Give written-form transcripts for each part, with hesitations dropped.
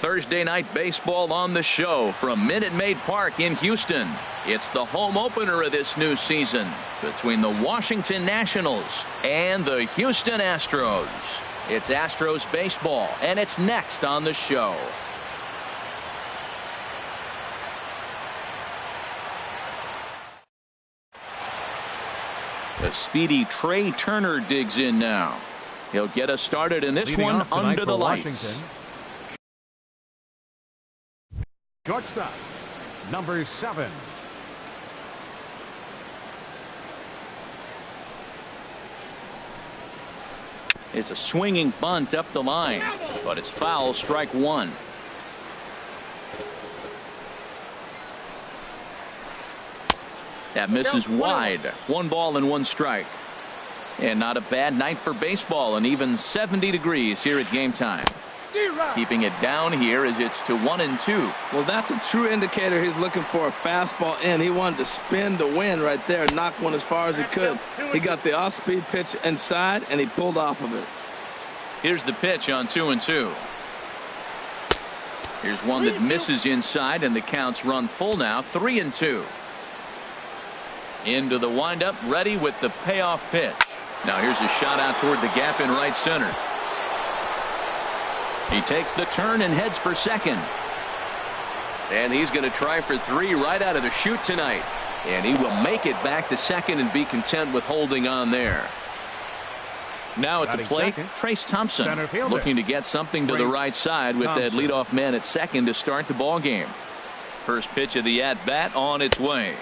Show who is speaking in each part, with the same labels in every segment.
Speaker 1: Thursday night baseball on the show from Minute Maid Park in Houston. It's the home opener of this new season between the Washington Nationals and the Houston Astros. It's Astros baseball, and it's next on the show. The speedy Trey Turner digs in now. He'll get us started in this
Speaker 2: Leading
Speaker 1: one under the lights.
Speaker 2: Washington. Shortstop, number 7.
Speaker 1: It's a swinging bunt up the line, but it's foul, strike one. That misses wide. 1 ball and 1 strike. And not a bad night for baseball, and even 70 degrees here at game time. Keeping it down here as it's to 1-2.
Speaker 3: Well, that's a true indicator. He's looking for a fastball in. He wanted to spin the wind right there, knock one as far as he could. He got the off-speed pitch inside, and he pulled off of it.
Speaker 1: Here's the pitch on 2-2. Here's one that misses inside, and the count's run full now, 3-2. Into the windup, ready with the payoff pitch. Now here's a shot out toward the gap in right center. He takes the turn and heads for second. And he's going to try for 3 right out of the chute tonight. And he will make it back to second and be content with holding on there. Now at the plate, Trace Thompson looking to get something to the right side with that leadoff man at second to start the ball game. First pitch of the at-bat on its way.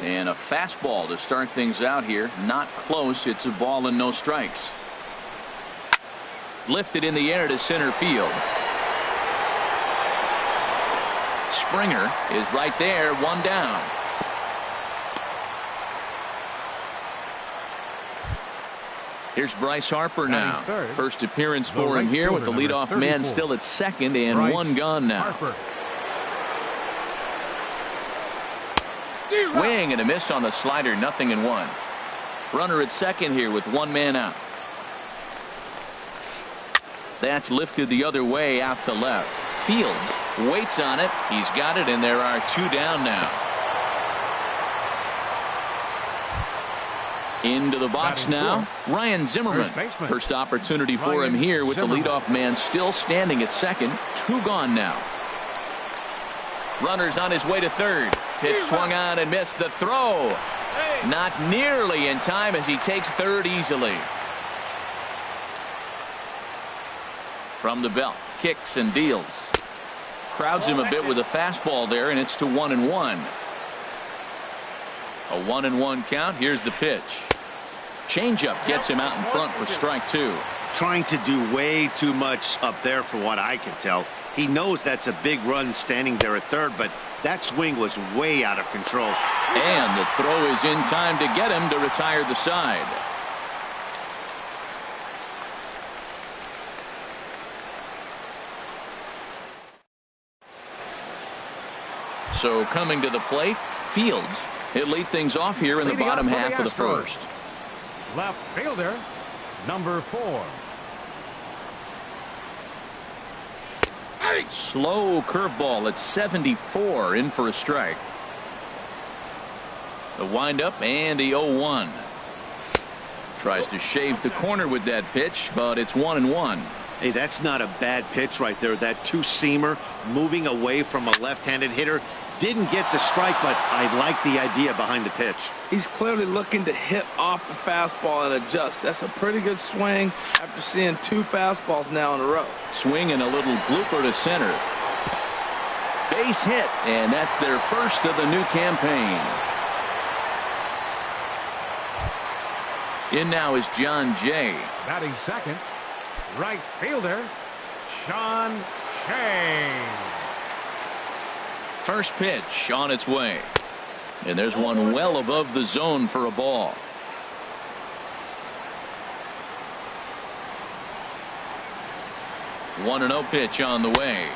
Speaker 1: And a fastball to start things out here. Not close. It's a ball and no strikes. Lifted in the air to center field. Springer is right there, 1 down. Here's Bryce Harper now. First appearance for him here with the leadoff man still at second and 1 gone now. Swing and a miss on the slider, 0-1. Runner at second here with 1 man out. That's lifted the other way out to left. Fields waits on it. He's got it, and there are 2 down now. Into the box now, Ryan Zimmerman. First opportunity for him here with the leadoff man still standing at second. 2 gone now. Runner's on his way to third. Pitch swung on and missed. The throw not nearly in time as he takes third easily. From the belt, kicks and deals. Crowds him a bit with a fastball there, and it's to 1-1. A 1-1 count. Here's the pitch. Changeup gets him out in front for strike 2.
Speaker 4: Trying to do way too much up there for what I can tell. He knows that's a big run standing there at third, but that swing was way out of control.
Speaker 1: And the throw is in time to get him to retire the side. So coming to the plate, Fields. He'll lead things off here in the bottom half of the first.
Speaker 2: Left fielder, number 4.
Speaker 1: Slow curveball at 74, in for a strike. The windup and the 0-1. Tries to shave the corner with that pitch, but it's 1-1.
Speaker 4: Hey, that's not a bad pitch right there. That 2-seamer moving away from a left-handed hitter. Didn't get the strike, but I like the idea behind the pitch.
Speaker 3: He's clearly looking to hit off the fastball and adjust. That's a pretty good swing after seeing 2 fastballs now in a row. Swing and a little blooper to center.
Speaker 1: Base hit, and that's their first of the new campaign. In now is John Jay.
Speaker 2: Batting second, right fielder, Sean Shane.
Speaker 1: First pitch on its way. And there's one well above the zone for a ball. 1-0 pitch on the way.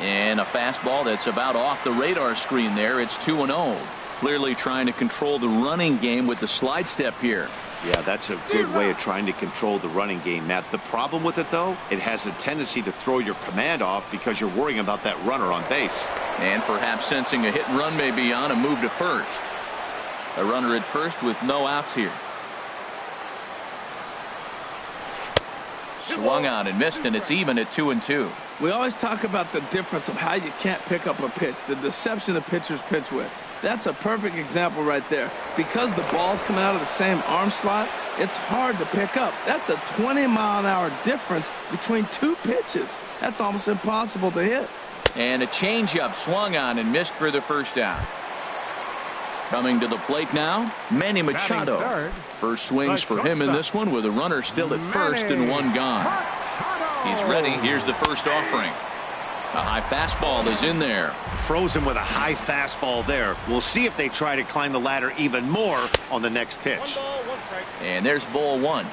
Speaker 1: And a fastball that's about off the radar screen there. It's 2-0. Clearly trying to control the running game with the slide step here.
Speaker 4: Yeah, that's a good way of trying to control the running game, Matt. The problem with it, though, it has a tendency to throw your command off because you're worrying about that runner on base.
Speaker 1: And perhaps sensing a hit and run may be on, a move to first. A runner at first with no outs here. Swung on and missed, and it's even at 2-2.
Speaker 3: We always talk about the difference of how you can't pick up a pitch, the deception the pitchers pitch with. That's a perfect example right there. Because the ball's coming out of the same arm slot, it's hard to pick up. That's a 20-mile-an-hour difference between two pitches. That's almost impossible to hit.
Speaker 1: And a changeup swung on and missed for the first out. Coming to the plate now, Manny Machado. First swings for him in this one with a runner still at first and one gone. He's ready. Here's the first offering. A high fastball is in there.
Speaker 4: Frozen with a high fastball there. We'll see if they try to climb the ladder even more on the next pitch.
Speaker 2: 1 ball, 1 strike.
Speaker 1: And there's ball one.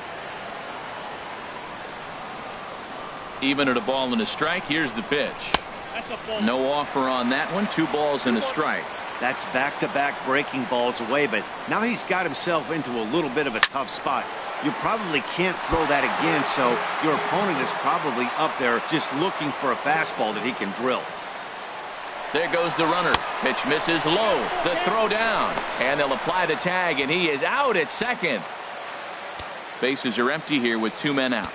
Speaker 1: Even at a ball and a strike, here's the pitch.
Speaker 2: That's a ball.
Speaker 1: No offer on that one. 2 balls and a strike.
Speaker 4: That's back-to-back breaking balls away, but now he's got himself into a little bit of a tough spot. You probably can't throw that again, so your opponent is probably up there just looking for a fastball that he can drill.
Speaker 1: There goes the runner. Pitch misses low. The throw down. And they'll apply the tag, and he is out at second. Bases are empty here with 2 men out.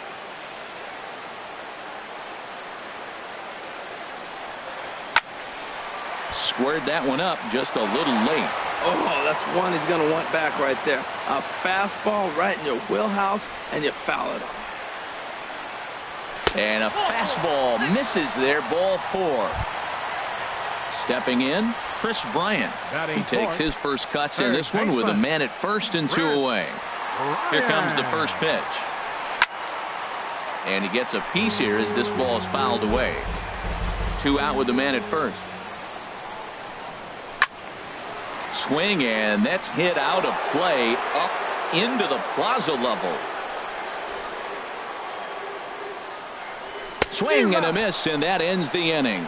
Speaker 1: Squared that one up just a little late.
Speaker 3: Oh, that's one he's going to want back right there. A fastball right in your wheelhouse, and you foul it off.
Speaker 1: And a fastball misses there. Ball 4. Stepping in, Chris Bryant. He takes his first cuts in this one with a man at first and 2 away. Here comes the first pitch. And he gets a piece here as this ball is fouled away. 2 out with the man at first. Swing, and that's hit out of play up into the plaza level. Swing and a miss, and that ends the inning.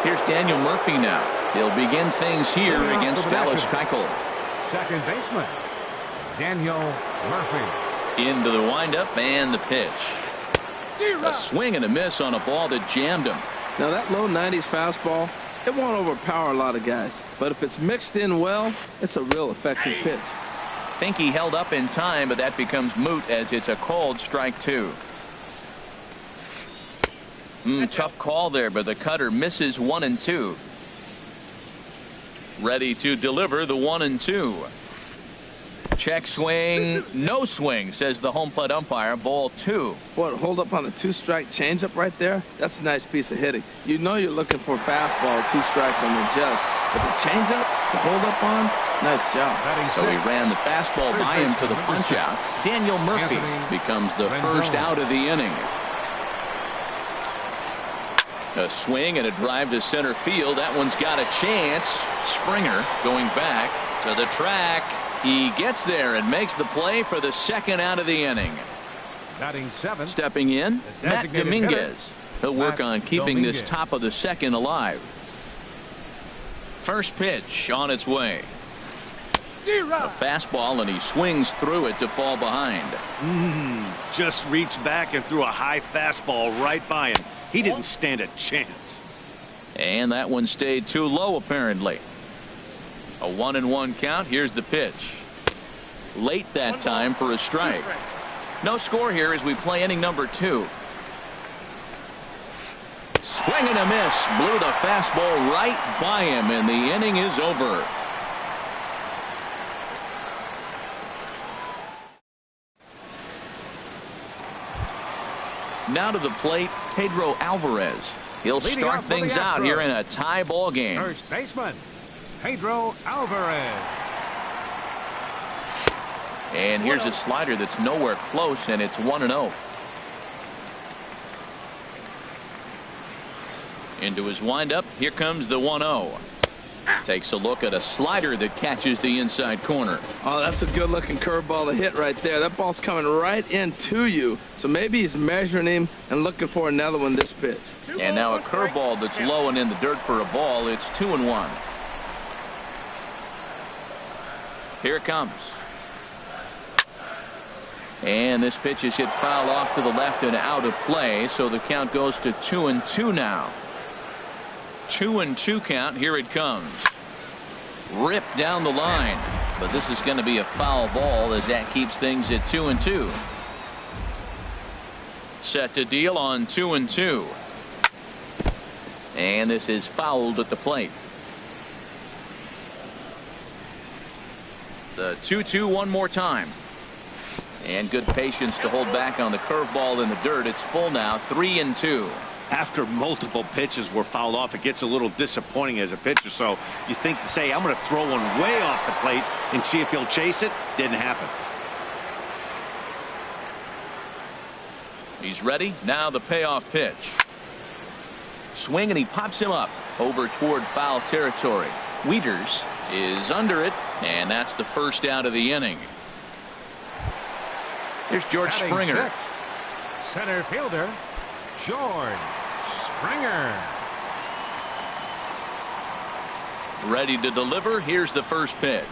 Speaker 1: Here's Daniel Murphy now. He'll begin things here against Dallas Keuchel.
Speaker 2: Second baseman, Daniel Murphy.
Speaker 1: Into the windup and the pitch. A swing and a miss on a ball that jammed him.
Speaker 3: Now that low 90s fastball, it won't overpower a lot of guys. But if it's mixed in well, it's a real effective pitch.
Speaker 1: Think he held up in time, but that becomes moot as it's a called strike 2. Tough call there, but the cutter misses 1 and 2. Ready to deliver the 1 and 2. Check swing, no swing, says the home plate umpire. Ball 2.
Speaker 3: What, hold up on a 2-strike changeup right there? That's a nice piece of hitting. You know you're looking for a fastball, 2 strikes on the adjust. But the changeup, the hold up on, nice job.
Speaker 1: So he ran the fastball by him to the punch out. Daniel Murphy becomes the first out of the inning. A swing and a drive to center field. That one's got a chance. Springer going back to the track. He gets there and makes the play for the second out of the inning.
Speaker 2: Batting 7.
Speaker 1: Stepping in, Matt Dominguez. He'll work on keeping this top of the second alive. First pitch on its way. A fastball, and he swings through it to fall behind.
Speaker 4: Just reached back and threw a high fastball right by him. He didn't stand a chance.
Speaker 1: And that one stayed too low, apparently. A 1-1 count. Here's the pitch. Late that time for a strike. No score here as we play inning number 2. Swing and a miss. Blew the fastball right by him, and the inning is over. Now to the plate, Pedro Alvarez. He'll start things out here in a tie ball game.
Speaker 2: First baseman, Pedro Alvarez.
Speaker 1: And here's a slider that's nowhere close, and it's 1-0. Into his windup. Here comes the 1-0. Takes a look at a slider that catches the inside corner.
Speaker 3: Oh, that's a good-looking curveball to hit right there. That ball's coming right into you. So maybe he's measuring him and looking for another one this pitch.
Speaker 1: And now a curveball that's low and in the dirt for a ball. It's 2-1. Here it comes. And this pitch is hit foul off to the left and out of play. So the count goes to 2-2 now. 2-2 count. Here it comes. Ripped down the line, but this is going to be a foul ball as that keeps things at 2-2. Set to deal on 2-2. And this is fouled at the plate. The 2-2 one more time. And good patience to hold back on the curveball in the dirt. It's full now, 3-2.
Speaker 4: After multiple pitches were fouled off, it gets a little disappointing as a pitcher. So you think to say, I'm going to throw one way off the plate and see if he'll chase it. Didn't happen.
Speaker 1: He's ready. Now the payoff pitch. Swing, and he pops him up over toward foul territory. Wieters is under it, and that's the first out of the inning. Here's George Springer.
Speaker 2: Center fielder, George Springer.
Speaker 1: Ready to deliver. Here's the first pitch.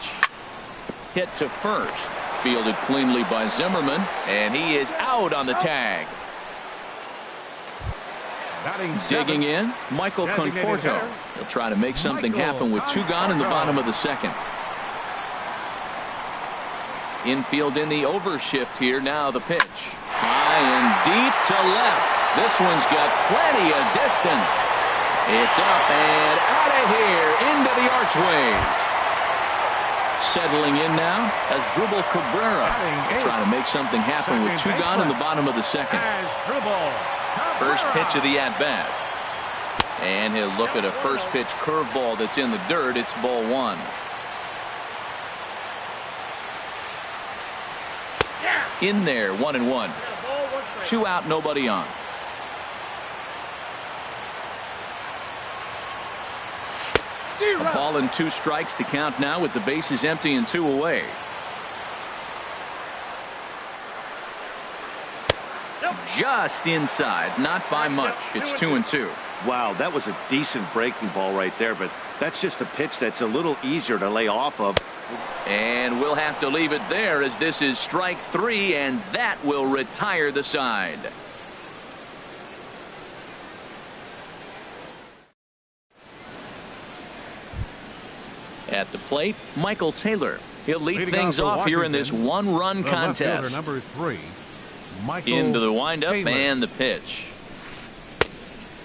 Speaker 1: Hit to first. Fielded cleanly by Zimmerman, and he is out on the tag. Digging in, Michael Conforto. He'll try to make something happen with two gone in the bottom of the second. Infield in the overshift here. Now the pitch. High and deep to left. This one's got plenty of distance. It's up and out of here into the archways. Settling in now as Drupal Cabrera. Trying to make something happen with two gone in the bottom of the second. First pitch of the at-bat. And he'll look at a first pitch curveball that's in the dirt. It's ball one. In there, 1-1. 2 out, nobody on. A ball and 2 strikes to count now with the bases empty and 2 away. Just inside, not by much. It's 2-2.
Speaker 4: Wow, that was a decent breaking ball right there, but that's just a pitch that's a little easier to lay off of.
Speaker 1: And we'll have to leave it there as this is strike 3, and that will retire the side. At the plate, Michael Taylor. He'll lead things off here in this one-run contest.
Speaker 2: Number 3, Michael
Speaker 1: Into the windup
Speaker 2: Taylor.
Speaker 1: and the pitch.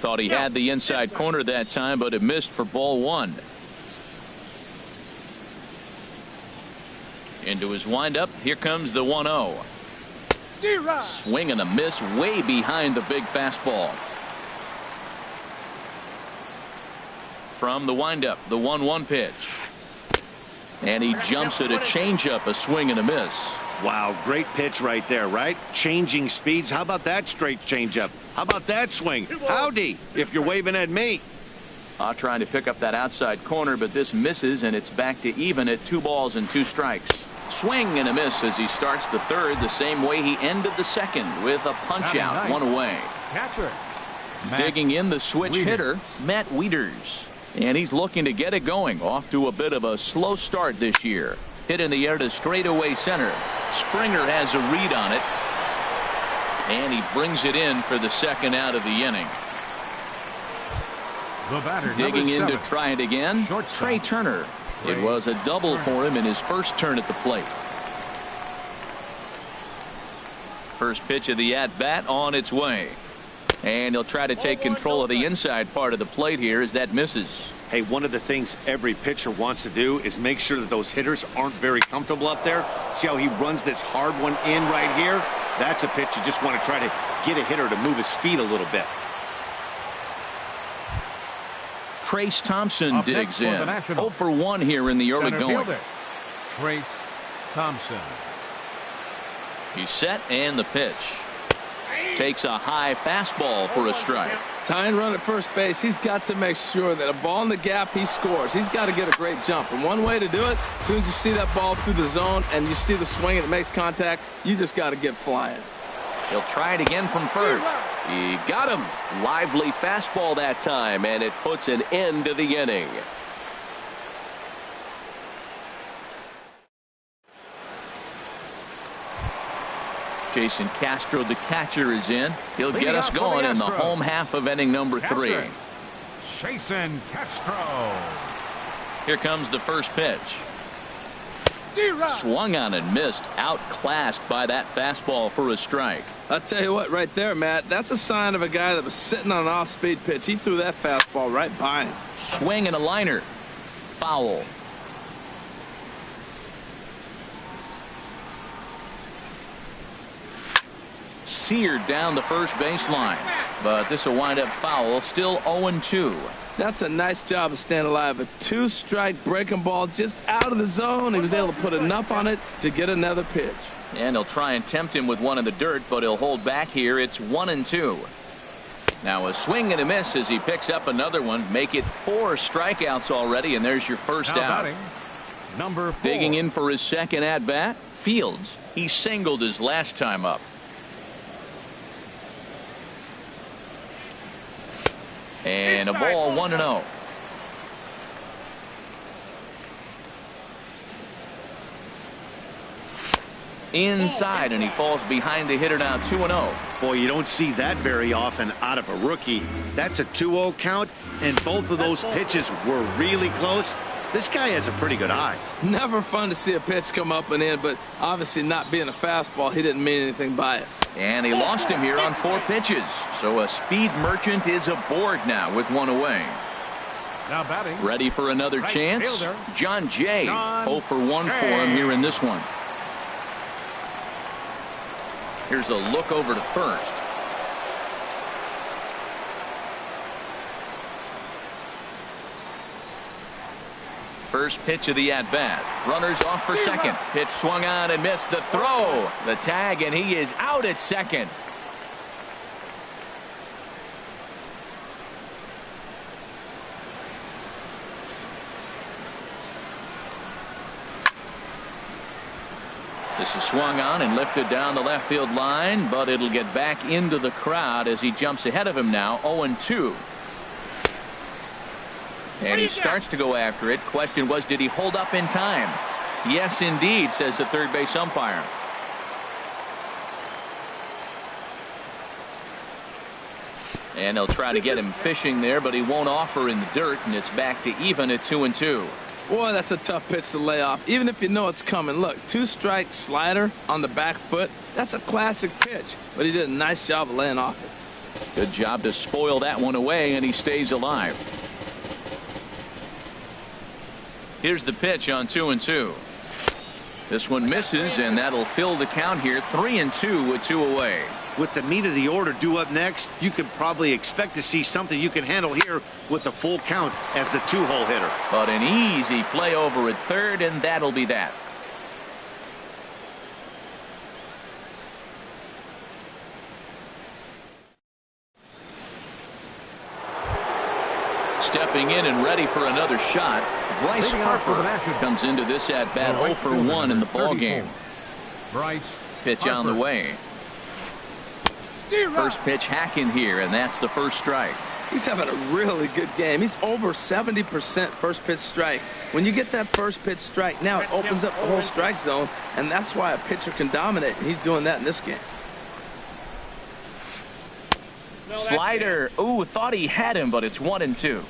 Speaker 1: Thought he had the inside corner that time, but it missed for ball one. Into his windup. Here comes the 1-0. Swing and a miss way behind the big fastball. From the windup, the 1-1 pitch. And he jumps at a changeup, a swing and a miss.
Speaker 4: Wow, great pitch right there, right? Changing speeds. How about that straight changeup? How about that swing? Howdy, if you're waving at me.
Speaker 1: Trying to pick up that outside corner, but this misses, and it's back to even at 2 balls and 2 strikes. Swing and a miss as he starts the third the same way he ended the second with a punch out, 1 away.
Speaker 2: Catcher.
Speaker 1: Digging in the switch hitter, Matt Wieters. And he's looking to get it going. Off to a bit of a slow start this year. Hit in the air to straightaway center. Springer has a read on it. And he brings it in for the second out of the inning.
Speaker 2: The batter,
Speaker 1: Digging in
Speaker 2: number
Speaker 1: to
Speaker 2: 7,
Speaker 1: try it again,
Speaker 2: shortstop.
Speaker 1: Trey Turner. It was a double for him in his first turn at the plate. First pitch of the at-bat on its way. And he'll try to take control of the inside part of the plate here as that misses.
Speaker 4: Hey, one of the things every pitcher wants to do is make sure that those hitters aren't very comfortable up there. See how he runs this hard one in right here? That's a pitch you just want to try to get a hitter to move his feet a little bit.
Speaker 1: Trace Thompson
Speaker 2: Up
Speaker 1: digs
Speaker 2: next for
Speaker 1: in.
Speaker 2: the Nationals.
Speaker 1: 0 for 1 here in the early
Speaker 2: Center
Speaker 1: going.
Speaker 2: fielder, Trace Thompson.
Speaker 1: He's set and the pitch. Takes a high fastball for a strike.
Speaker 3: Tying run at first base, he's got to make sure that a ball in the gap, he scores. He's got to get a great jump. And one way to do it, as soon as you see that ball through the zone and you see the swing and it makes contact, you just got to get flying.
Speaker 1: He'll try it again from first. He got him. Lively fastball that time, and it puts an end to the inning. Jason Castro, the catcher, is in. He'll get us going in the home half of inning number 3.
Speaker 2: Jason Castro.
Speaker 1: Here comes the first pitch. Swung on and missed. Outclassed by that fastball for a strike.
Speaker 3: I'll tell you what, right there, Matt, that's a sign of a guy that was sitting on an off-speed pitch. He threw that fastball right by him.
Speaker 1: Swing and a liner. Foul. Seared down the first baseline, but this will wind up foul. Still 0-2.
Speaker 3: That's a nice job of staying alive. A 2-strike breaking ball just out of the zone. He was able to put enough on it to get another pitch.
Speaker 1: And he'll try and tempt him with one in the dirt, but he'll hold back here. It's 1-2. Now a swing and a miss as he picks up another one. Make it 4 strikeouts already, and there's your first out.
Speaker 2: Number 4.
Speaker 1: Digging in for his second at bat, Fields. He singled his last time up. And a ball 1-0. Inside, and he falls behind the hitter now. 2-0.
Speaker 4: Boy, you don't see that very often out of a rookie. That's a 2-0 count, and both of those pitches were really close. This guy has a pretty good eye.
Speaker 3: Never fun to see a pitch come up and in, but obviously not being a fastball, he didn't mean anything by it.
Speaker 1: And he lost him here on 4 pitches. So a speed merchant is aboard now with 1 away.
Speaker 2: Now batting.
Speaker 1: Ready for another chance?
Speaker 2: Fielder.
Speaker 1: John Jay. 0 for 1
Speaker 2: Jay.
Speaker 1: for him here in this one. Here's a look over to first. First pitch of the at-bat. Runners off for second. Pitch swung on and missed. The throw. The tag, and he is out at second. This is swung on and lifted down the left field line, but it'll get back into the crowd as he jumps ahead of him now. 0-2. And he starts to go after it. Question was, did he hold up in time? Yes, indeed, says the third base umpire. And they'll try to get him fishing there, but he won't offer in the dirt, and it's back to even at 2-2.
Speaker 3: Boy, that's a tough pitch to lay off, even if you know it's coming. Look, 2-strike slider on the back foot. That's a classic pitch, but he did a nice job of laying off it.
Speaker 1: Good job to spoil that one away, and he stays alive. Here's the pitch on 2-2. This one misses, and that'll fill the count here. 3-2 with 2 away.
Speaker 4: With the meat of the order due up next, you could probably expect to see something you can handle here with the full count as the 2-hole hitter.
Speaker 1: But an easy play over at third, and that'll be that. Stepping in and ready for another shot, Bryce Harper comes into this at bat 0 for 1 in the ball game.
Speaker 2: Bryce
Speaker 1: Pitch on the way. First pitch hacking here, and that's the first strike.
Speaker 3: He's having a really good game. He's over 70% first pitch strike. When you get that first pitch strike, now it opens up the whole strike zone, and that's why a pitcher can dominate, and he's doing that in this game.
Speaker 1: Slider. Ooh, thought he had him, but it's 1-2.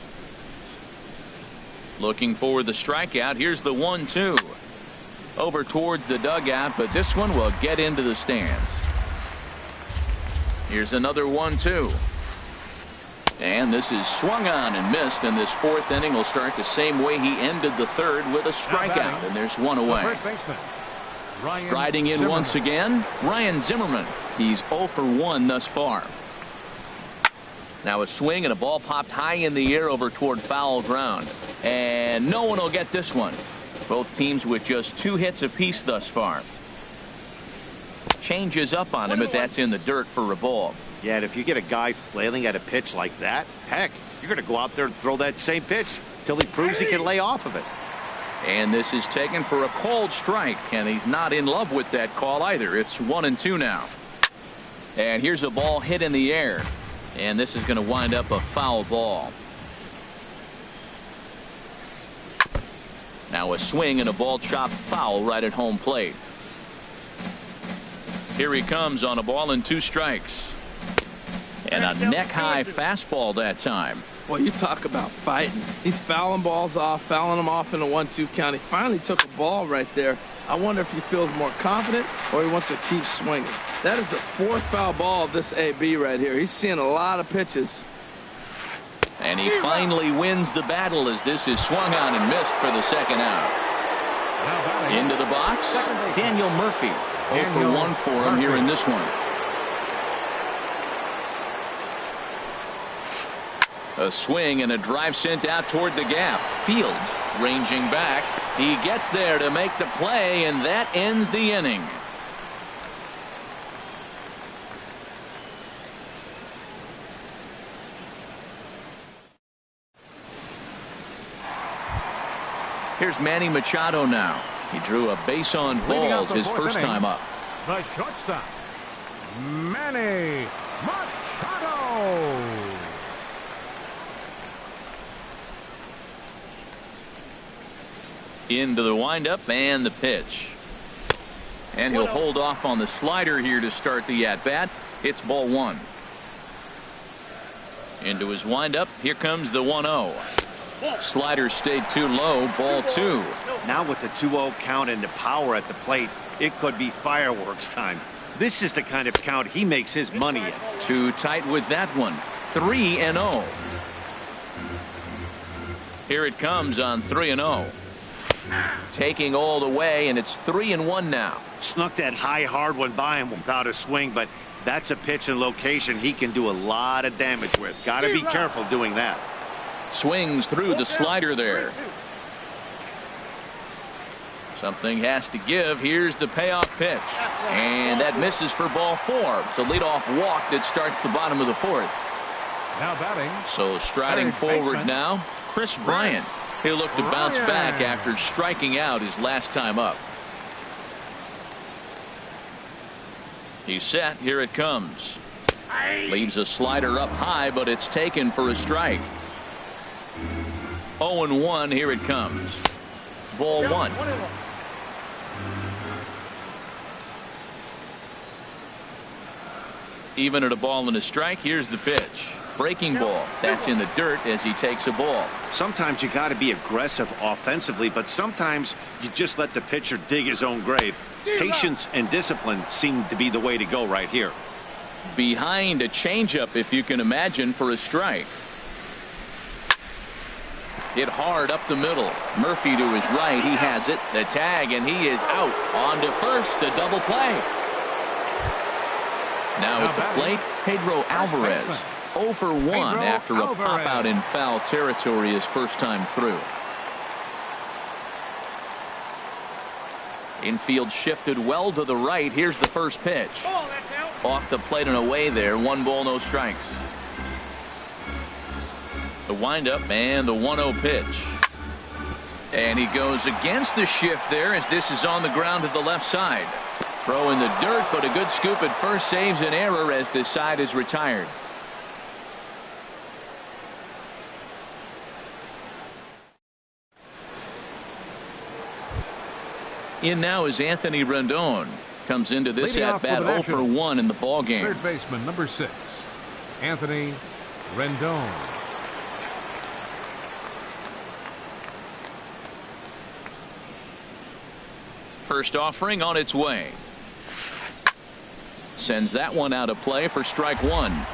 Speaker 1: Looking for the strikeout. Here's the 1-2. Over towards the dugout, but this one will get into the stands. Here's another 1-2. And this is swung on and missed, and this 4th inning will start the same way he ended the 3rd with a strikeout, and there's 1 away. Striding in once again, Ryan Zimmerman. He's 0 for 1 thus far. Now a swing and a ball popped high in the air over toward foul ground. And no one will get this one. Both teams with just 2 hits apiece thus far. Changes up on him, but that's in the dirt for a ball.
Speaker 4: Yeah, and if you get a guy flailing at a pitch like that, heck, you're going to go out there and throw that same pitch till he proves he can lay off of it.
Speaker 1: And this is taken for a called strike, and he's not in love with that call either. It's 1-2 now. And here's a ball hit in the air, and this is going to wind up a foul ball. Now a swing and a ball chopped foul right at home plate. Here he comes on a ball and 2 strikes. And a neck-high fastball that time.
Speaker 3: Well, you talk about fighting. He's fouling balls off, fouling them off in a 1-2 count. He finally took a ball right there. I wonder if he feels more confident or he wants to keep swinging. That is the 4th foul ball of this AB right here. He's seeing a lot of pitches.
Speaker 1: And he finally wins the battle as this is swung on and missed for the second out. Into the box, Daniel Murphy. 0 for 1 for him here in this one. A swing and a drive sent out toward the gap. Fields ranging back. He gets there to make the play, and that ends the inning. Here's Manny Machado now. He drew a base on balls his first time up.
Speaker 2: The shortstop, Manny Machado.
Speaker 1: Into the windup and the pitch. And he'll hold off on the slider here to start the at-bat. It's ball 1. Into his windup. Here comes the 1-0. Slider stayed too low. Ball 2.
Speaker 4: Now with the 2-0 count and the power at the plate, it could be fireworks time. This is the kind of count he makes his money in.
Speaker 1: Too tight with that one. 3-0. Here it comes on 3-0. Taking all the way, and it's 3-1 now.
Speaker 4: Snuck that high hard one by him without a swing, but that's a pitch and location he can do a lot of damage with. Got to be careful doing that.
Speaker 1: Swings through the slider there. Something has to give. Here's the payoff pitch. And that misses for ball 4. It's a leadoff walk that starts the bottom of the 4th.
Speaker 2: Now batting.
Speaker 1: So striding forward now, Chris Bryant. He'll look to bounce back after striking out his last time up. He's set. Here it comes. Leaves a slider up high, but it's taken for a strike. 0-1. Here it comes. Ball 1. Even at a ball and a strike. Here's the pitch. Breaking ball. That's in the dirt as he takes a ball.
Speaker 4: Sometimes you got to be aggressive offensively, but sometimes you just let the pitcher dig his own grave. Patience and discipline seem to be the way to go right here.
Speaker 1: Behind a changeup, if you can imagine, for a strike. Hit hard up the middle. Murphy to his right. He has it. The tag, and he is out. On to first. A double play. Now at the plate, Pedro Alvarez. 0 for 1 after a pop out in foul territory his first time through. Infield shifted well to the right. Here's the first pitch. Off the plate and away there. 1 ball, no strikes. The windup and the 1-0 pitch. And he goes against the shift there as this is on the ground to the left side. Throw in the dirt, but a good scoop at first saves an error as this side is retired. In now is Anthony Rendon. Comes into this at bat 0 for 1 in the ball game.
Speaker 2: Third baseman number 6, Anthony Rendon.
Speaker 1: First offering on its way. Sends that one out of play for strike 1.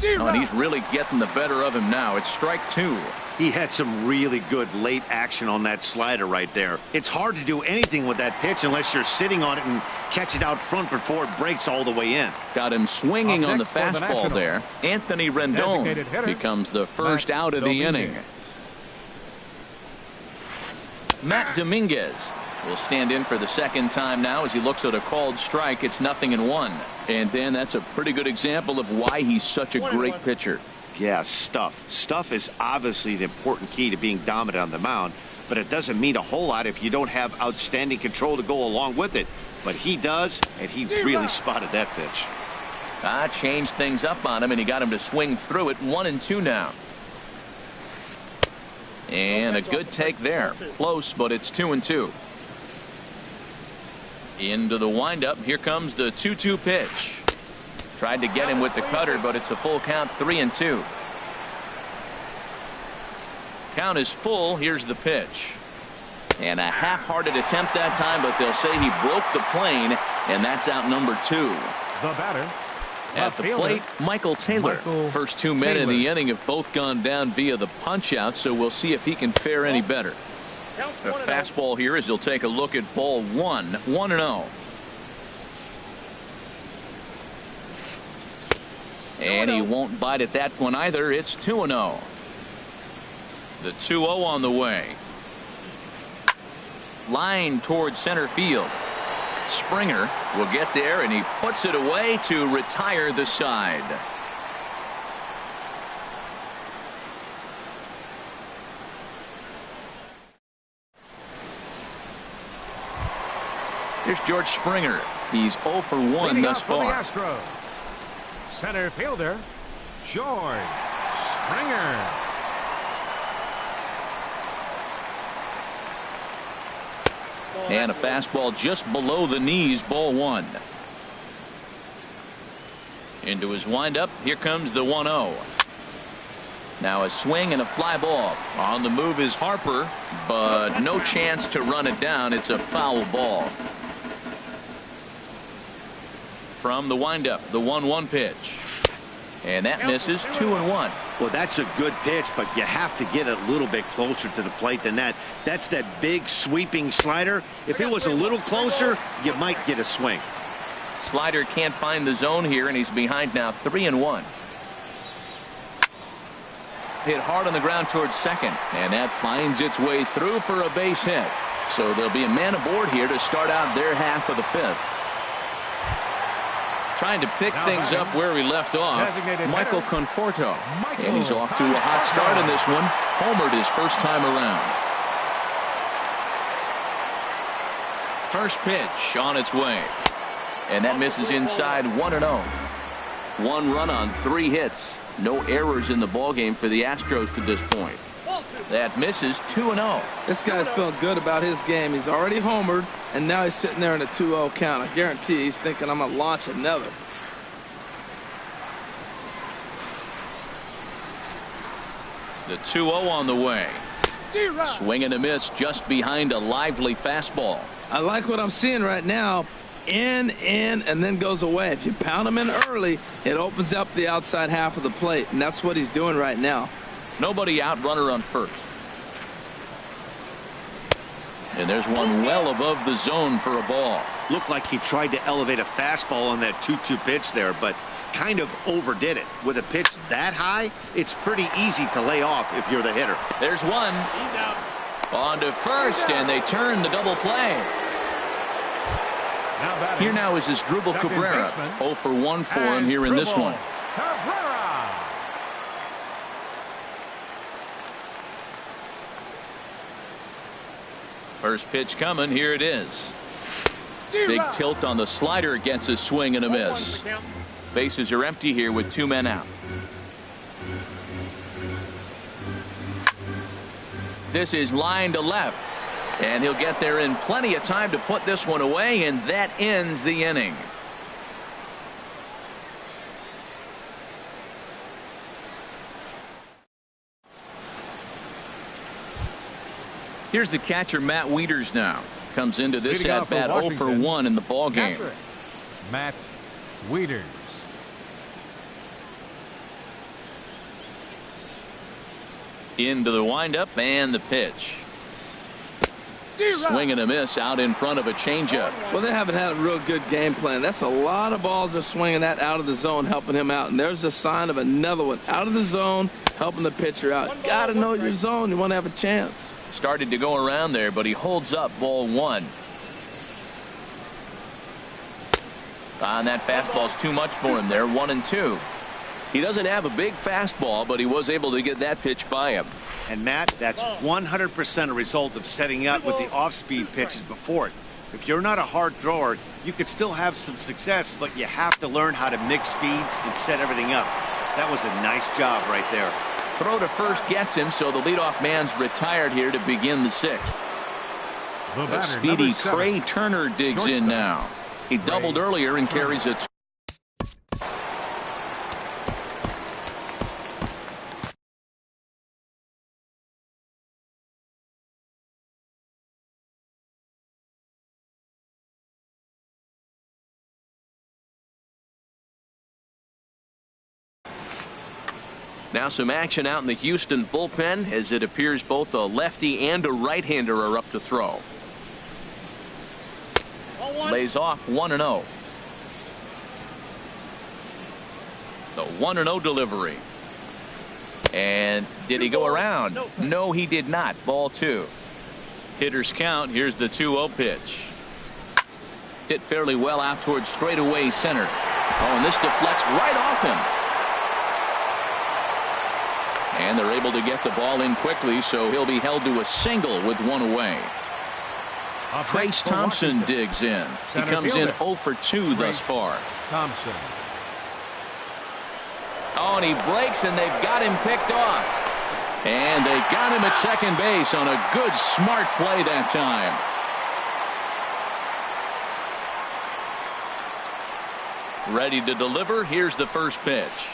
Speaker 1: Oh, and he's really getting the better of him now. It's strike 2.
Speaker 4: He had some really good late action on that slider right there. It's hard to do anything with that pitch unless you're sitting on it and catch it out front before it breaks all the way in.
Speaker 1: Got him swinging on the fastball there. Anthony Rendon becomes the first out of the inning. Matt Dominguez will stand in for the second time now as he looks at a called strike. It's 0-1. And Dan, that's a pretty good example of why he's such a great pitcher.
Speaker 4: Yeah, stuff. Stuff is obviously the important key to being dominant on the mound, but it doesn't mean a whole lot if you don't have outstanding control to go along with it. But he does, and he really spotted that pitch.
Speaker 1: Changed things up on him, and he got him to swing through it. 1-2 now. And a good take there. Close, but it's 2-2. Into the windup. Here comes the 2-2 pitch. Tried to get him with the cutter, but it's a full count, 3-2. Count is full. Here's the pitch. And a half-hearted attempt that time, but they'll say he broke the plane, and that's out number 2.
Speaker 2: The batter.
Speaker 1: At the plate, Michael Taylor. First 2 men in the inning have both gone down via the punch-out, so we'll see if he can fare any better. The fastball here as he'll take a look at ball 1. 1-0. And he won't bite at that one either. It's 2-0. The 2-0 on the way. Line towards center field. Springer will get there, and he puts it away to retire the side. Here's George Springer. He's 0 for 1 thus far.
Speaker 2: Center fielder, George Springer.
Speaker 1: And a fastball just below the knees, ball 1. Into his windup. Here comes the 1-0. Now a swing and a fly ball. On the move is Harper, but no chance to run it down. It's a foul ball. From the windup, the 1-1 pitch. And that misses. 2-1.
Speaker 4: Well, that's a good pitch, but you have to get a little bit closer to the plate than that. That's that big sweeping slider. If it was a little closer, you might get a swing.
Speaker 1: Slider can't find the zone here, and he's behind now. 3-1. Hit hard on the ground towards second, and that finds its way through for a base hit. So there'll be a man aboard here to start out their half of the 5th. Trying to pick things up where we left off, Michael Conforto. And he's off to a hot start in this one. Homered his first time around. First pitch on its way. And that misses inside. 1-0. 1 run on 3 hits. No errors in the ballgame for the Astros to this point. That misses. 2-0.
Speaker 3: This guy's feeling good about his game. He's already homered, and now he's sitting there in a 2-0 count. I guarantee he's thinking, I'm going to launch another.
Speaker 1: The 2-0 on the way. Swing and a miss just behind a lively fastball.
Speaker 3: I like what I'm seeing right now. In, and then goes away. If you pound him in early, it opens up the outside half of the plate, and that's what he's doing right now.
Speaker 1: Nobody out, runner on first. And there's one well above the zone for a ball.
Speaker 4: Looked like he tried to elevate a fastball on that 2-2 pitch there, but kind of overdid it. With a pitch that high, it's pretty easy to lay off if you're the hitter.
Speaker 1: There's one. He's out. On to first, and they turn the double play. Here now is Asdrubal Cabrera. 0 for 1 for him here in this one. First pitch coming. Here it is. Big tilt on the slider against a swing and a miss. Bases are empty here with 2 men out. This is line to left. And he'll get there in plenty of time to put this one away, and that ends the inning. Here's the catcher, Matt Wieters, now. Comes into this at-bat 0 for 1 in the ballgame.
Speaker 2: Matt Wieters.
Speaker 1: Into the windup and the pitch. Swing and a miss out in front of a changeup.
Speaker 3: Well, they haven't had a real good game plan. That's a lot of balls they're swinging at out of the zone, helping him out. And there's a sign of another one out of the zone, helping the pitcher out. You got to know your zone. You want to have a chance.
Speaker 1: Started to go around there, but he holds up ball one. And that fastball's too much for him there. 1-2. He doesn't have a big fastball, but he was able to get that pitch by him.
Speaker 4: And Matt, that's 100% a result of setting up with the off-speed pitches before it. If you're not a hard thrower, you could still have some success, but you have to learn how to mix speeds and set everything up. That was a nice job right there.
Speaker 1: Throw to first gets him, so the leadoff man's retired here to begin the sixth. A speedy Trey Turner digs in now. He doubled earlier and carries it. Now some action out in the Houston bullpen, as it appears both a lefty and a right-hander are up to throw. Lays off 1-0. The 1-0 delivery. And did he go around? No, he did not. Ball two. Hitters count. Here's the 2-0 pitch. Hit fairly well out towards straightaway center. Oh, and this deflects right off him. And they're able to get the ball in quickly, so he'll be held to a single with one away. Trace Thompson digs in. He comes in 0 for 2 thus far.
Speaker 2: Thompson.
Speaker 1: Oh, and he breaks, and they've got him picked off. And they got him at second base on a good, smart play that time. Ready to deliver. Here's the first pitch.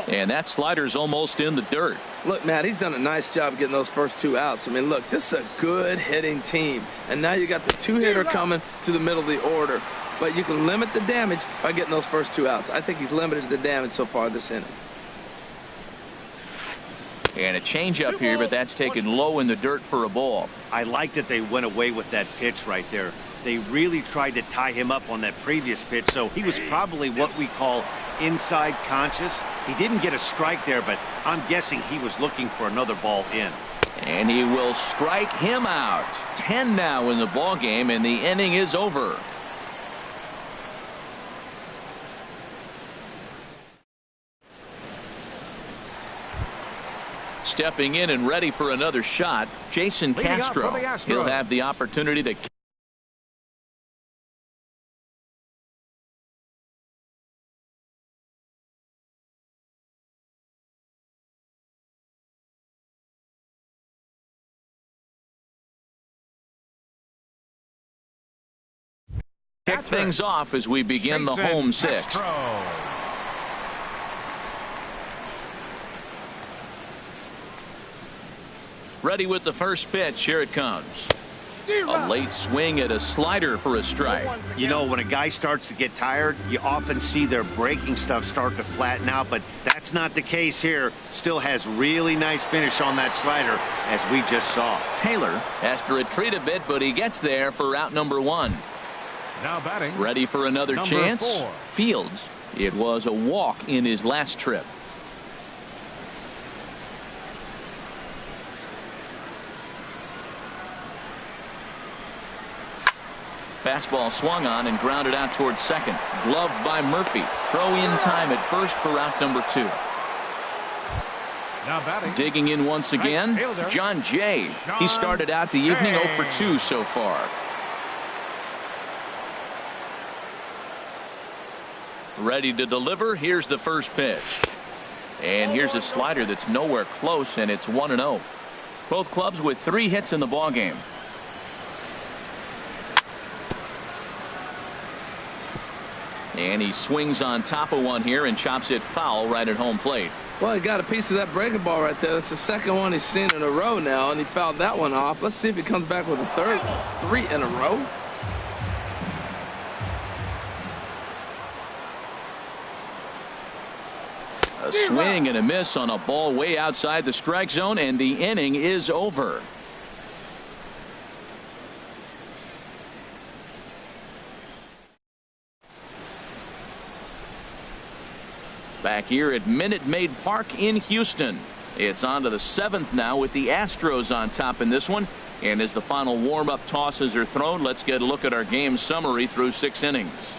Speaker 1: And that slider's almost in the dirt.
Speaker 3: Look, Matt, he's done a nice job getting those first 2 outs. I mean, look, this is a good hitting team. And now you got the 2-hitter coming to the middle of the order. But you can limit the damage by getting those first 2 outs. I think he's limited the damage so far this inning.
Speaker 1: And a changeup here, but that's taken low in the dirt for a ball.
Speaker 4: I like that they went away with that pitch right there. They really tried to tie him up on that previous pitch, so he was probably what we call inside conscious. He didn't get a strike there, but I'm guessing he was looking for another ball in.
Speaker 1: And he will strike him out. 10 now in the ball game, and the inning is over. Stepping in and ready for another shot, Jason Castro. He'll have the opportunity to kick things off as we begin the home sixth. Ready with the first pitch. Here it comes. A late swing at a slider for a strike.
Speaker 4: You know, when a guy starts to get tired, you often see their breaking stuff start to flatten out, but that's not the case here. Still has really nice finish on that slider, as we just saw.
Speaker 1: Taylor has to retreat a bit, but he gets there for out number 1.
Speaker 2: Now batting.
Speaker 1: Ready for another chance. 4. Fields. It was a walk in his last trip. Fastball swung on and grounded out towards second. Gloved by Murphy. Throw in time at first for out number 2.
Speaker 2: Now batting.
Speaker 1: Digging in once again, John Jay. He started out the evening 0 for 2 so far. Ready to deliver. Here's the first pitch. And here's a slider that's nowhere close, and it's 1-0. Both clubs with 3 hits in the ballgame. And he swings on top of one here and chops it foul right at home plate.
Speaker 3: Well, he got a piece of that breaking ball right there. That's the second one he's seen in a row now, and he fouled that one off. Let's see if he comes back with a third. 3 in a row.
Speaker 1: A swing and a miss on a ball way outside the strike zone, and the inning is over. Back here at Minute Maid Park in Houston, It's on to the 7th now with the Astros on top in this one. And as the final warm-up tosses are thrown, let's get a look at our game summary through 6 innings.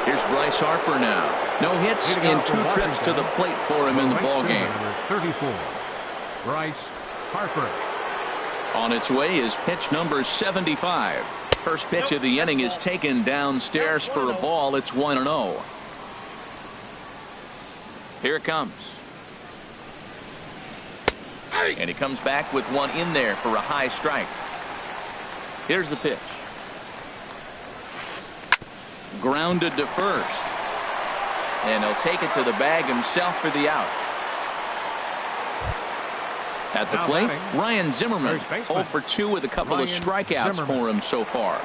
Speaker 1: Here's Bryce Harper now. No hits and 2 trips to the plate for him in the ball game.
Speaker 2: 34, Bryce Harper.
Speaker 1: On its way is pitch number 75. First pitch of the inning is taken downstairs for a ball. It's 1-0. Here it comes. And he comes back with one in there for a high strike. Here's the pitch. Grounded to first. And he'll take it to the bag himself for the out. At the plate, Ryan Zimmerman, 0 for 2 with a couple of strikeouts for him so far.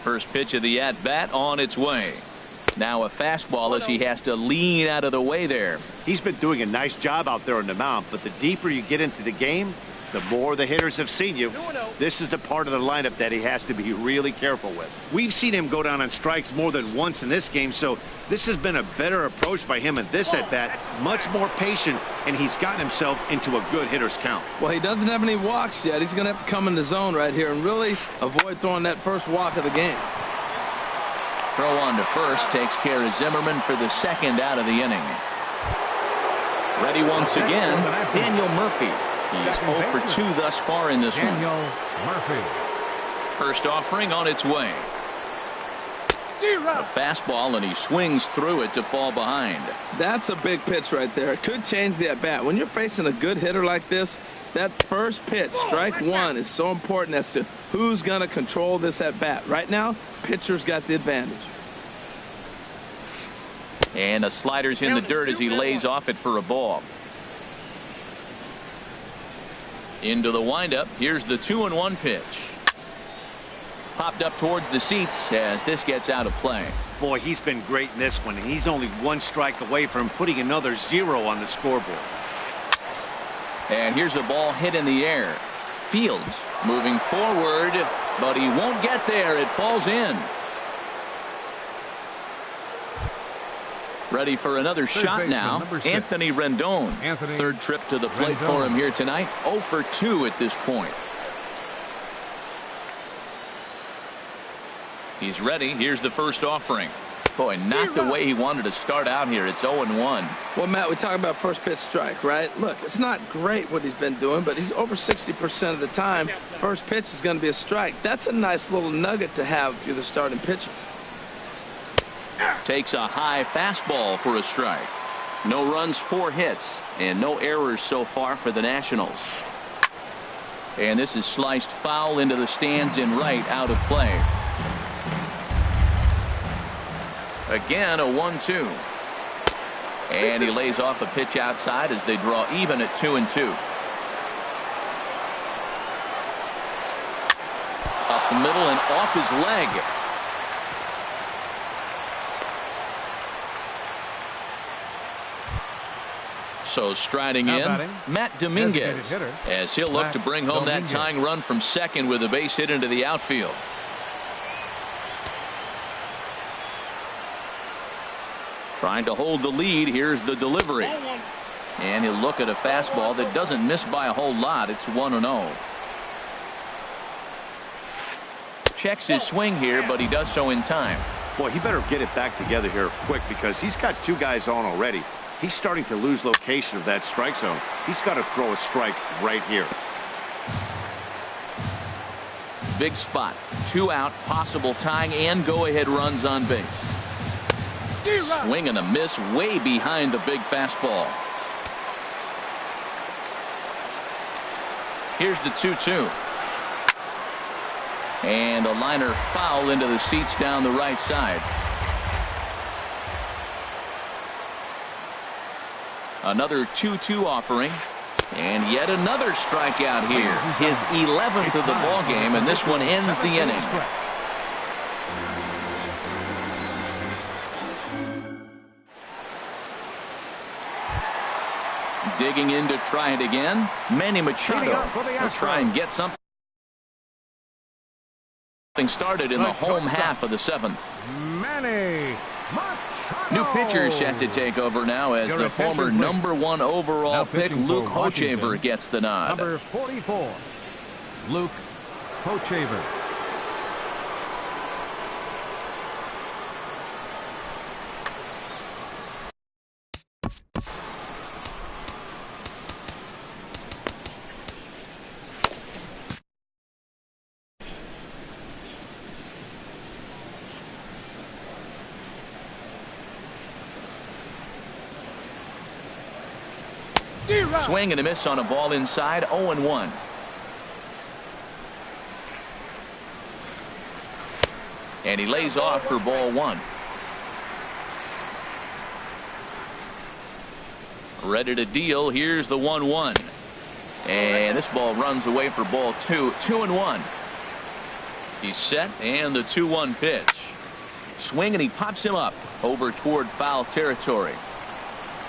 Speaker 1: First pitch of the at-bat on its way. Now a fastball as he has to lean out of the way there.
Speaker 4: He's been doing a nice job out there on the mound, but the deeper you get into the game, the more the hitters have seen you. This is the part of the lineup that he has to be really careful with. We've seen him go down on strikes more than once in this game, so this has been a better approach by him in this at-bat. Much more patient, and he's gotten himself into a good hitter's count.
Speaker 3: Well, he doesn't have any walks yet. He's going to have to come in the zone right here and really avoid throwing that first walk of the game.
Speaker 1: Throw on to first takes care of Zimmerman for the 2nd out of the inning. Ready once again, Daniel Murphy. He's 0 for 2 thus far in this one.
Speaker 2: Daniel Murphy.
Speaker 1: First offering on its way. A fastball, and he swings through it to fall behind.
Speaker 3: That's a big pitch right there. It could change the at-bat. When you're facing a good hitter like this, that first pitch, strike one, is so important as to who's going to control this at-bat. Right now, pitcher's got the advantage.
Speaker 1: And a slider's in the dirt as he lays off it for a ball. Into the windup. Here's the 2-1 pitch. Popped up towards the seats as this gets out of play.
Speaker 4: Boy, he's been great in this one, and he's only 1 strike away from putting another 0 on the scoreboard.
Speaker 1: And here's a ball hit in the air. Fields moving forward, but he won't get there. It falls in. Ready for another shot now. Anthony Rendon. Third trip to the plate for him here tonight. 0 for 2 at this point. He's ready. Here's the first offering. Boy, not the way he wanted to start out here. It's 0-1.
Speaker 3: Well, Matt, we talk about first pitch strike, right? Look, it's not great what he's been doing, but he's over 60% of the time. First pitch is going to be a strike. That's a nice little nugget to have if you're the starting pitcher.
Speaker 1: Takes a high fastball for a strike. No runs, 4 hits, and no errors so far for the Nationals. And this is sliced foul into the stands in right, out of play. Again, a 1-2. And he lays off a pitch outside as they draw even at 2-2. Up the middle and off his leg. So striding in, Matt Dominguez, as he'll look to bring home that tying run from second with a base hit into the outfield. Trying to hold the lead. Here's the delivery. And he'll look at a fastball that doesn't miss by a whole lot. It's 1-0. Checks his swing here, but he does so in time.
Speaker 4: Boy, he better get it back together here quick because he's got 2 guys on already. He's starting to lose location of that strike zone. He's got to throw a strike right here.
Speaker 1: Big spot. 2 out, possible tying and go-ahead runs on base. Swing and a miss way behind the big fastball. Here's the 2-2. And a liner foul into the seats down the right side. Another 2-2 offering. And yet another strikeout here. His 11th of the ball game, and this one ends the inning. Digging in to try it again. Manny Machado will try and get something started in the home half of the 7th.
Speaker 2: Manny
Speaker 1: New
Speaker 2: Machado.
Speaker 1: pitcher set to take over now as the former #1 overall pick Luke Hochevar gets the nod.
Speaker 2: Number 44, Luke Hochevar.
Speaker 1: Swing and a miss on a ball inside, 0-1. And he lays off for ball 1. Ready to deal. Here's the 1-1. And this ball runs away for ball 2. 2-1. He's set, and the 2-1 pitch. Swing, and he pops him up over toward foul territory.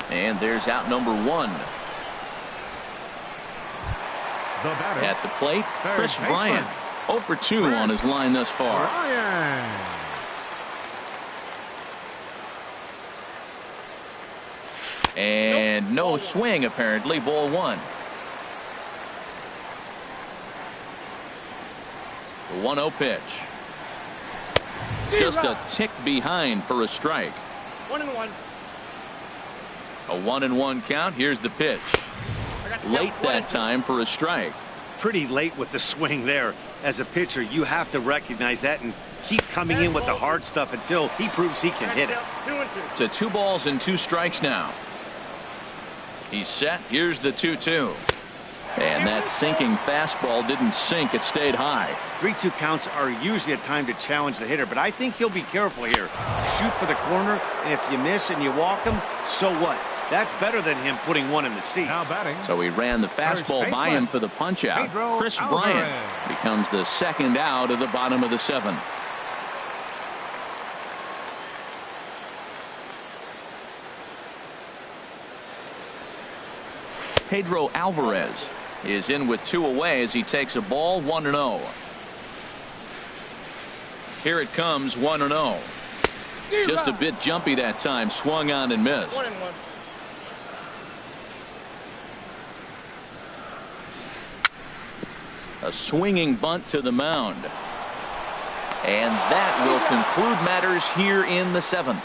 Speaker 1: And there's out number 1. At the plate, Chris Bryant. 0 for 2 on his line thus far. And no swing, apparently. Ball 1. The 1-0 pitch. Just a tick behind for a strike.
Speaker 5: 1-1.
Speaker 1: A 1-1 count. Here's the pitch. Late that time for a strike.
Speaker 4: Pretty late with the swing there. As a pitcher, you have to recognize that and keep coming in with the hard stuff until he proves he can hit it.
Speaker 1: To 2 balls and 2 strikes now. He's set. Here's the 2-2. And that sinking fastball didn't sink. It stayed high.
Speaker 4: 3-2 counts are usually a time to challenge the hitter, but I think he'll be careful here. Shoot for the corner, and if you miss and you walk him, so what? That's better than him putting one in the seats.
Speaker 2: Now batting.
Speaker 1: So he ran the fastball by him for the punch out. Chris Bryant becomes the 2nd out of the bottom of the 7th. Pedro Alvarez is in with 2 away as he takes a ball. 1-0. Here it comes. 1-0. Just a bit jumpy that time. Swung on and missed.
Speaker 5: 1-1.
Speaker 1: A swinging bunt to the mound. And that will conclude matters here in the 7th.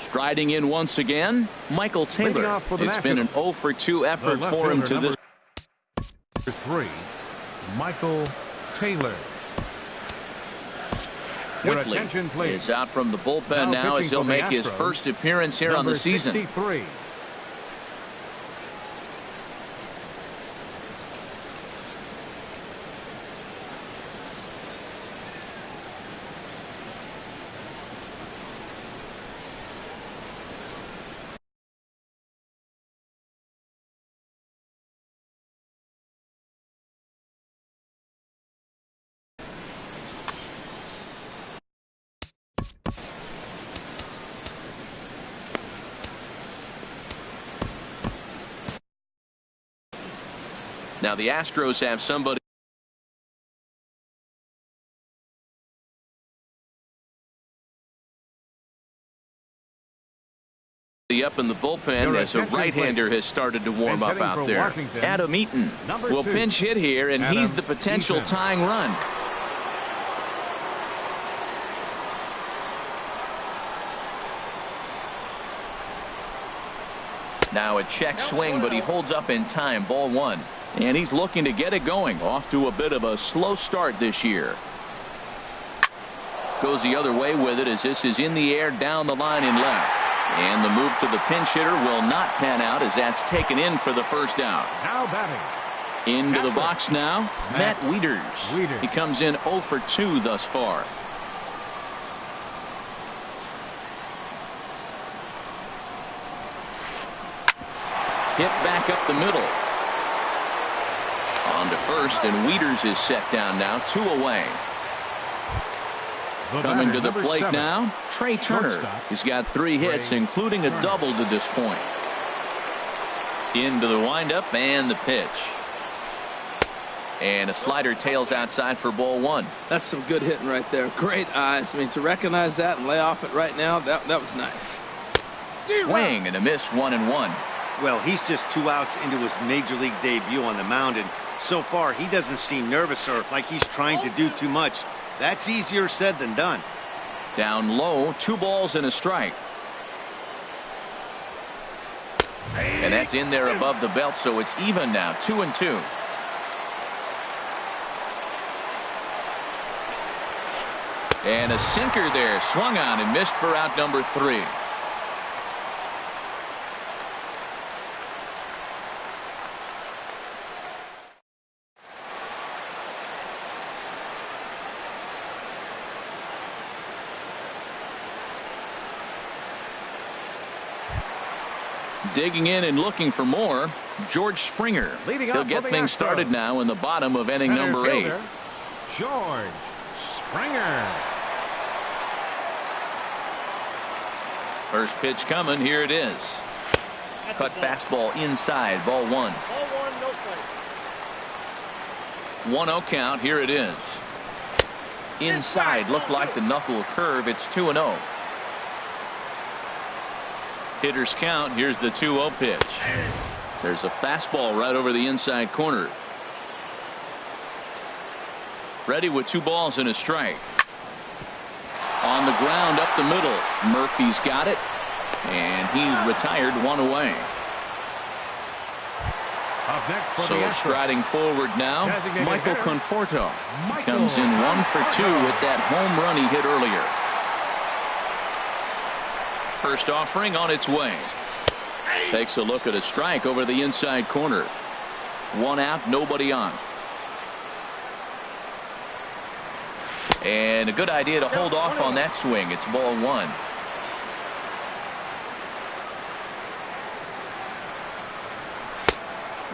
Speaker 1: Striding in once again, Michael Taylor. It's been an 0 for 2 effort for him to this.
Speaker 2: 3, Michael Taylor.
Speaker 1: Whitley is out from the bullpen now as he'll make his first appearance here on the season.
Speaker 2: 63.
Speaker 1: Now the Astros have somebody up in the bullpen as a right-hander has started to warm up out there. Adam Eaton will pinch hit here, and he's the potential tying run. Now a check swing, but he holds up in time. Ball 1. And he's looking to get it going. Off to a bit of a slow start this year. Goes the other way with it as this is in the air down the line and left. And the move to the pinch hitter will not pan out as that's taken in for the first out.
Speaker 2: Now batting.
Speaker 1: Into the box now, Matt Wieters. He comes in 0 for 2 thus far. Hit back up the middle. On to first, and Wieters is set down now, 2 away. Coming to the plate
Speaker 2: 7,
Speaker 1: now, Trey Turner.
Speaker 2: shortstop,
Speaker 1: He's got 3 hits,
Speaker 2: Trey
Speaker 1: including a
Speaker 2: Turner.
Speaker 1: double to this point. Into the windup and the pitch. And a slider tails outside for ball 1.
Speaker 3: That's some good hitting right there. Great eyes. I mean, to recognize that and lay off it right now, that was nice.
Speaker 1: Swing and a miss, 1-1.
Speaker 4: Well, he's just 2 outs into his major league debut on the mound, and so far he doesn't seem nervous or like he's trying to do too much. That's easier said than done.
Speaker 1: Down low, 2 balls and a strike. And that's in there above the belt, so it's even now, 2-2. And a sinker there, swung on and missed for out number 3. Digging in and looking for more, George Springer.
Speaker 2: Leading
Speaker 1: He'll
Speaker 2: off
Speaker 1: get
Speaker 2: for the
Speaker 1: things
Speaker 2: Astros.
Speaker 1: started now in the bottom of inning
Speaker 2: Center
Speaker 1: number 8.
Speaker 2: fielder, George Springer.
Speaker 1: First pitch coming, here it is. Cut fastball inside, ball 1.
Speaker 5: Ball 1, no strike.
Speaker 1: 1-0 count, here it is. Inside, looked like the knuckle curve, it's 2-0. Hitters count, here's the 2-0 pitch. There's a fastball right over the inside corner. Ready with 2 balls and a strike. On the ground up the middle. Murphy's got it. And he's retired, 1 away.
Speaker 2: Up next for
Speaker 1: So
Speaker 2: the Astros.
Speaker 1: striding forward now,
Speaker 2: Designated
Speaker 1: Michael
Speaker 2: hitter,
Speaker 1: Conforto.
Speaker 2: Michael
Speaker 1: Comes in 1 for 2 with that home run he hit earlier. First offering on its way. Takes a look at a strike over the inside corner. 1 out, nobody on. And a good idea to hold off on that swing. It's ball 1.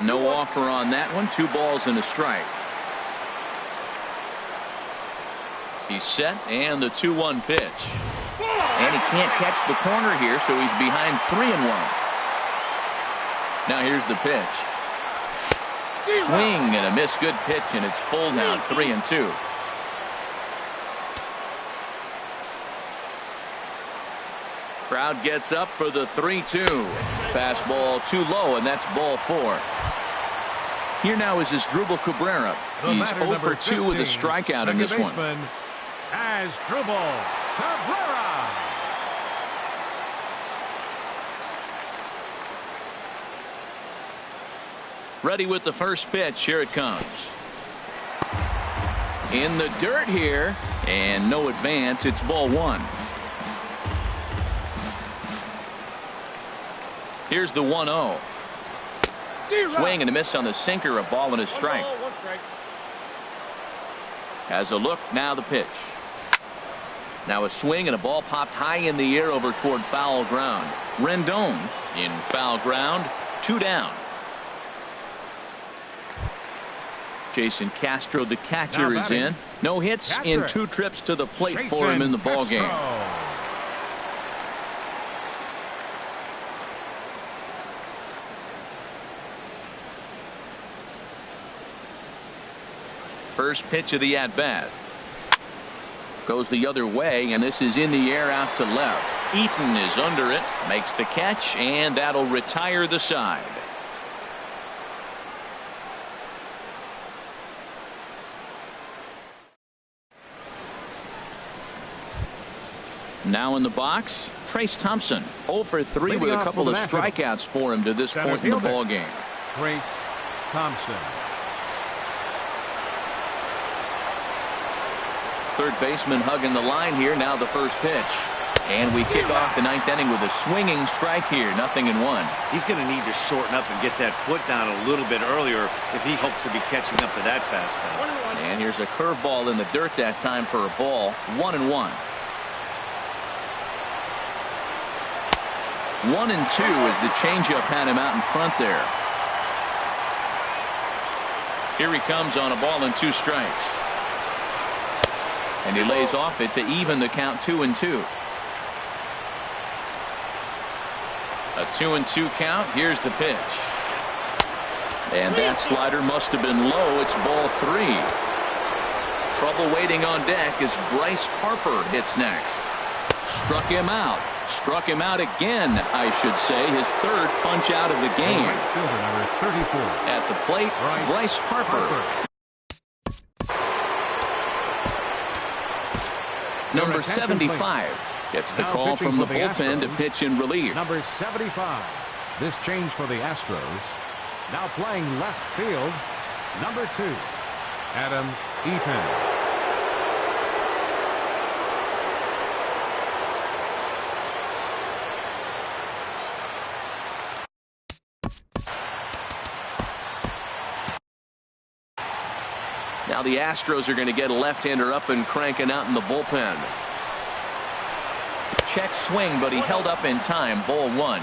Speaker 1: No offer on that one. 2 balls and a strike. He's set and the 2-1 pitch. And he can't catch the corner here, so he's behind 3-1. Now here's the pitch. Swing and a miss. Good pitch, and it's full now, 3-2. Crowd gets up for the 3-2. Fastball too low, and that's ball 4. Here now is Asdrubal Cabrera.
Speaker 2: The
Speaker 1: He's
Speaker 2: batter,
Speaker 1: 0 for
Speaker 2: number
Speaker 1: 2 with a
Speaker 2: 15,
Speaker 1: strikeout in this
Speaker 2: second
Speaker 1: one.
Speaker 2: baseman, Asdrubal Cabrera.
Speaker 1: Ready with the first pitch. Here it comes. In the dirt here, and no advance. It's ball 1. Here's the 1-0. Swing and a miss on the sinker. A ball and a strike.
Speaker 5: 1 ball, 1 strike.
Speaker 1: Has a look. Now the pitch. Now a swing and a ball popped high in the air over toward foul ground. Rendon in foul ground. 2 down. Jason Castro, the catcher,
Speaker 2: Now
Speaker 1: is
Speaker 2: batting.
Speaker 1: in. No hits in
Speaker 2: Catcher.
Speaker 1: 2 trips to the plate for
Speaker 2: Jason
Speaker 1: him in the ball game.
Speaker 2: Castro.
Speaker 1: First pitch of the at-bat. Goes the other way, and this is in the air out to left. Eaton is under it, makes the catch, and that'll retire the side. Now in the box, Trace Thompson, 0 for 3
Speaker 2: Leading
Speaker 1: with a
Speaker 2: off
Speaker 1: couple
Speaker 2: for
Speaker 1: of
Speaker 2: the Nationals.
Speaker 1: strikeouts for him to this
Speaker 2: Center
Speaker 1: point in the
Speaker 2: fielder.
Speaker 1: ball game.
Speaker 2: Trace Thompson.
Speaker 1: Third baseman hugging the line here. Now the first pitch. And we kick off the 9th inning with a swinging strike here. 0-1.
Speaker 4: He's going to need to shorten up and get that foot down a little bit earlier if he hopes to be catching up to that fastball.
Speaker 5: 1-1.
Speaker 1: And here's a curveball in the dirt that time for a ball. 1-1. 1-2 as the changeup had him out in front there. Here he comes on a ball and 2 strikes. And he lays off it to even the count 2-2. A 2-2 count. Here's the pitch. And that slider must have been low. It's ball 3. Trouble waiting on deck as Bryce Harper hits next. Struck him out. Struck him out again, I should say. His third punch out of the game.
Speaker 2: Number 34.
Speaker 1: At the plate, Bryce Harper. Number 75 gets the call from the bullpen to pitch in relief.
Speaker 2: Number 75. This change for the Astros. Now playing left field. Number 2. Adam Eaton.
Speaker 1: Now the Astros are going to get a left-hander up and cranking out in the bullpen. Check swing, but he held up in time. Ball 1.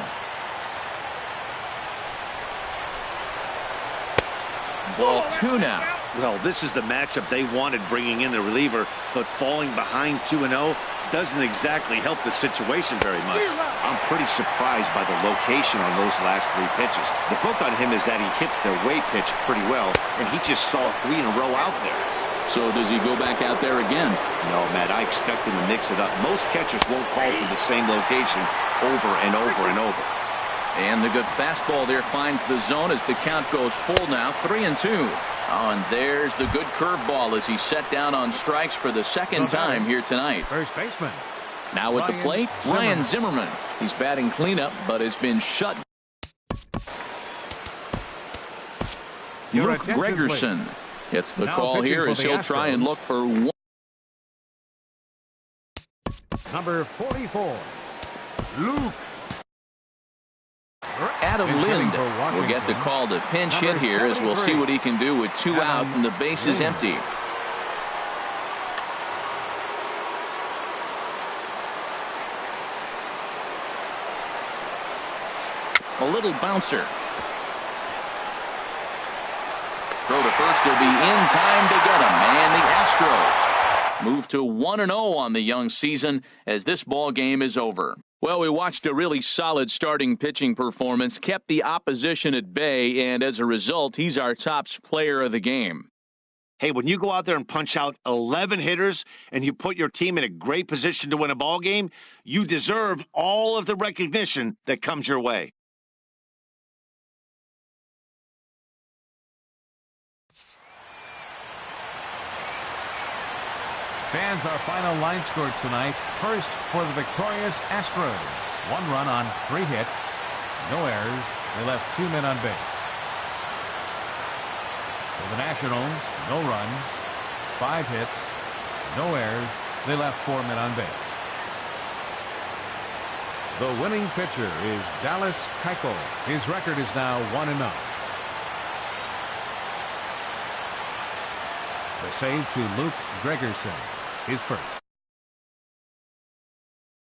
Speaker 1: Ball 2 now.
Speaker 4: Well, this is the matchup they wanted, bringing in the reliever, but falling behind 2-0 doesn't exactly help the situation very much. I'm pretty surprised by the location on those last 3 pitches. The book on him is that he hits the way pitch pretty well, and he just saw 3 in a row out there.
Speaker 1: So does he go back out there again?
Speaker 4: No, Matt, I expect him to mix it up. Most catchers won't call for the same location over and over and over.
Speaker 1: And the good fastball there finds the zone as the count goes full now, 3-2. Oh, and there's the good curveball as he's set down on strikes for the second time here tonight.
Speaker 2: First baseman.
Speaker 1: Now at the plate, Ryan Zimmerman. He's batting cleanup, but has been shut. Luke Gregerson gets the call here as he'll try and look for one.
Speaker 2: Number 44. Luke.
Speaker 1: Adam Lind will get the call to pinch hit here as we'll see what he can do with 2 out and the base is empty. A little bouncer. Throw to first will be in time to get him. And the Astros move to 1-0 on the young season as this ball game is over. Well, we watched a really solid starting pitching performance, kept the opposition at bay, and as a result, he's our top player of the game.
Speaker 4: Hey, when you go out there and punch out 11 hitters and you put your team in a great position to win a ball game, you deserve all of the recognition that comes your way.
Speaker 2: Fans, our final line score tonight. First for the victorious Astros. 1 run on 3 hits. No errors. They left 2 men on base. For the Nationals, no runs. 5 hits. No errors. They left 4 men on base. The winning pitcher is Dallas Keuchel. His record is now 1-0. The save to Luke Gregerson. His first.